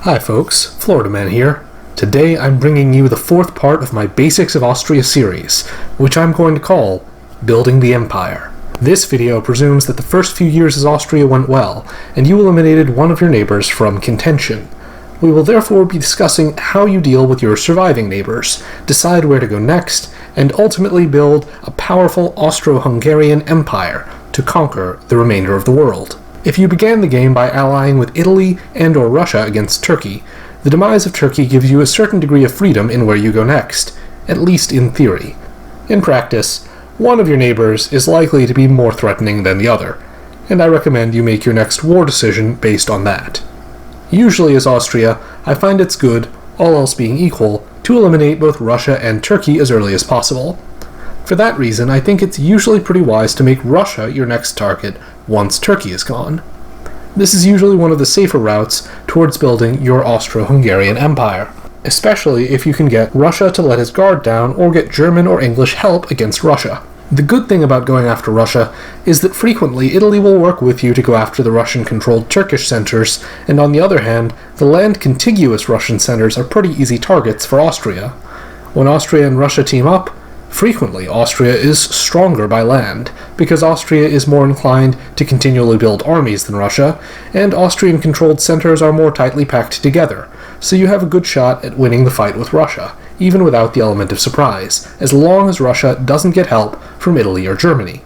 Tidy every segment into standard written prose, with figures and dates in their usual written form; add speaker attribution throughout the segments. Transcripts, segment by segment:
Speaker 1: Hi folks, Florida Man here. Today I'm bringing you the fourth part of my Basics of Austria series, which I'm going to call Building the Empire. This video presumes that the first few years as Austria went well, and you eliminated one of your neighbors from contention. We will therefore be discussing how you deal with your surviving neighbors, decide where to go next, and ultimately build a powerful Austro-Hungarian empire to conquer the remainder of the world. If you began the game by allying with Italy and/or Russia against Turkey, the demise of Turkey gives you a certain degree of freedom in where you go next, at least in theory. In practice, one of your neighbors is likely to be more threatening than the other, and I recommend you make your next war decision based on that. Usually as Austria, I find it's good, all else being equal, to eliminate both Russia and Turkey as early as possible. For that reason, I think it's usually pretty wise to make Russia your next target once Turkey is gone. This is usually one of the safer routes towards building your Austro-Hungarian empire, especially if you can get Russia to let his guard down or get German or English help against Russia. The good thing about going after Russia is that frequently Italy will work with you to go after the Russian-controlled Turkish centers, and on the other hand, the land-contiguous Russian centers are pretty easy targets for Austria. When Austria and Russia team up, frequently Austria is stronger by land, because Austria is more inclined to continually build armies than Russia, and Austrian-controlled centers are more tightly packed together, so you have a good shot at winning the fight with Russia, even without the element of surprise, as long as Russia doesn't get help from Italy or Germany.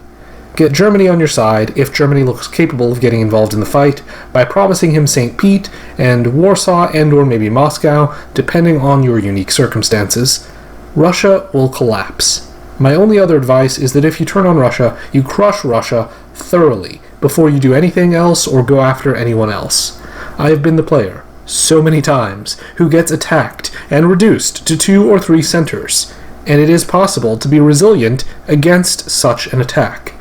Speaker 1: Get Germany on your side if Germany looks capable of getting involved in the fight by promising him St. Pete and Warsaw and/or maybe Moscow, depending on your unique circumstances. Russia will collapse. My only other advice is that if you turn on Russia, you crush Russia thoroughly before you do anything else or go after anyone else. I have been the player, so many times, who gets attacked and reduced to 2 or 3 centers, and it is possible to be resilient against such an attack.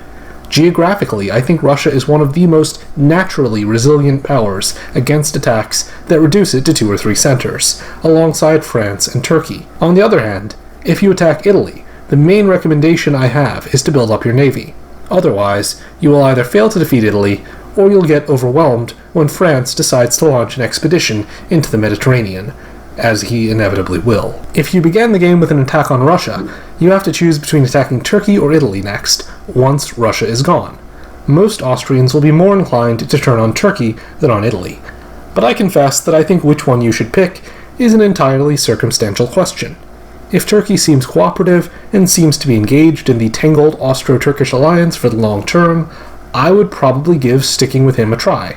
Speaker 1: Geographically, I think Russia is one of the most naturally resilient powers against attacks that reduce it to 2 or 3 centers, alongside France and Turkey. On the other hand, if you attack Italy, the main recommendation I have is to build up your navy. Otherwise, you will either fail to defeat Italy, or you'll get overwhelmed when France decides to launch an expedition into the Mediterranean, as he inevitably will. If you began the game with an attack on Russia, you have to choose between attacking Turkey or Italy next, once Russia is gone. Most Austrians will be more inclined to turn on Turkey than on Italy, but I confess that I think which one you should pick is an entirely circumstantial question. If Turkey seems cooperative and seems to be engaged in the tangled Austro-Turkish alliance for the long term, I would probably give sticking with him a try.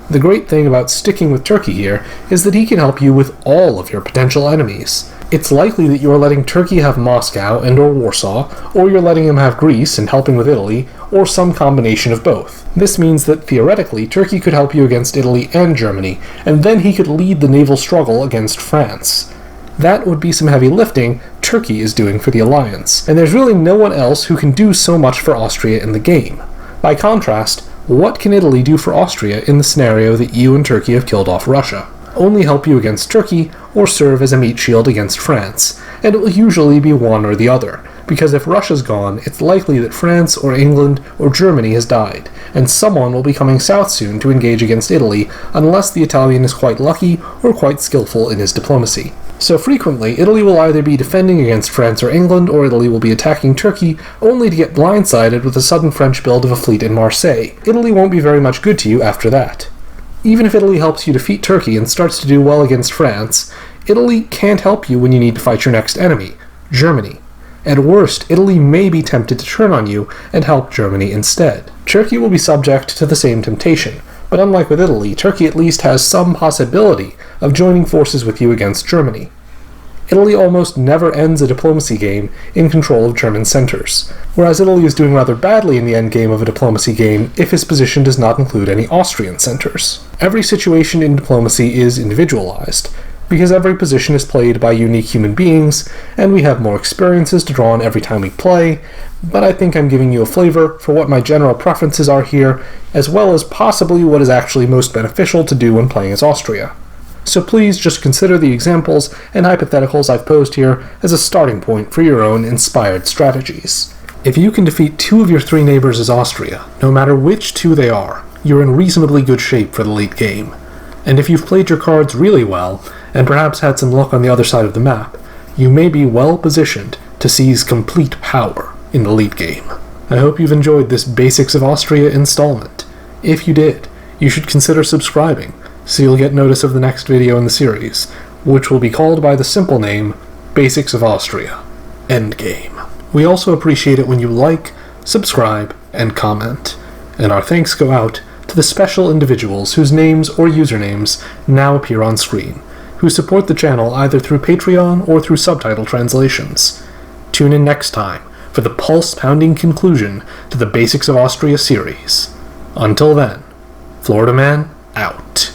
Speaker 1: The great thing about sticking with Turkey here is that he can help you with all of your potential enemies. It's likely that you are letting Turkey have Moscow and/or Warsaw, or you're letting him have Greece and helping with Italy, or some combination of both. This means that theoretically Turkey could help you against Italy and Germany, and then he could lead the naval struggle against France. That would be some heavy lifting Turkey is doing for the alliance, and there's really no one else who can do so much for Austria in the game. By contrast, what can Italy do for Austria in the scenario that you and Turkey have killed off Russia? Only help you against Turkey, or serve as a meat shield against France, and it will usually be one or the other, because if Russia's gone, it's likely that France or England or Germany has died, and someone will be coming south soon to engage against Italy, unless the Italian is quite lucky or quite skillful in his diplomacy. So frequently, Italy will either be defending against France or England, or Italy will be attacking Turkey, only to get blindsided with a sudden French build of a fleet in Marseille. Italy won't be very much good to you after that. Even if Italy helps you defeat Turkey and starts to do well against France, Italy can't help you when you need to fight your next enemy, Germany. At worst, Italy may be tempted to turn on you and help Germany instead. Turkey will be subject to the same temptation, but unlike with Italy, Turkey at least has some possibility of joining forces with you against Germany. Italy almost never ends a diplomacy game in control of German centers, whereas Italy is doing rather badly in the endgame of a diplomacy game if his position does not include any Austrian centers. Every situation in diplomacy is individualized, because every position is played by unique human beings, and we have more experiences to draw on every time we play, but I think I'm giving you a flavor for what my general preferences are here, as well as possibly what is actually most beneficial to do when playing as Austria. So please just consider the examples and hypotheticals I've posed here as a starting point for your own inspired strategies. If you can defeat 2 of your 3 neighbors as Austria, no matter which 2 they are, you're in reasonably good shape for the late game. And if you've played your cards really well, and perhaps had some luck on the other side of the map, you may be well positioned to seize complete power in the late game. I hope you've enjoyed this Basics of Austria installment. If you did, you should consider subscribing, so you'll get notice of the next video in the series, which will be called by the simple name, Basics of Austria Endgame. We also appreciate it when you like, subscribe, and comment, and our thanks go out to the special individuals whose names or usernames now appear on screen, who support the channel either through Patreon or through subtitle translations. Tune in next time for the pulse-pounding conclusion to the Basics of Austria series. Until then, Florida Man out.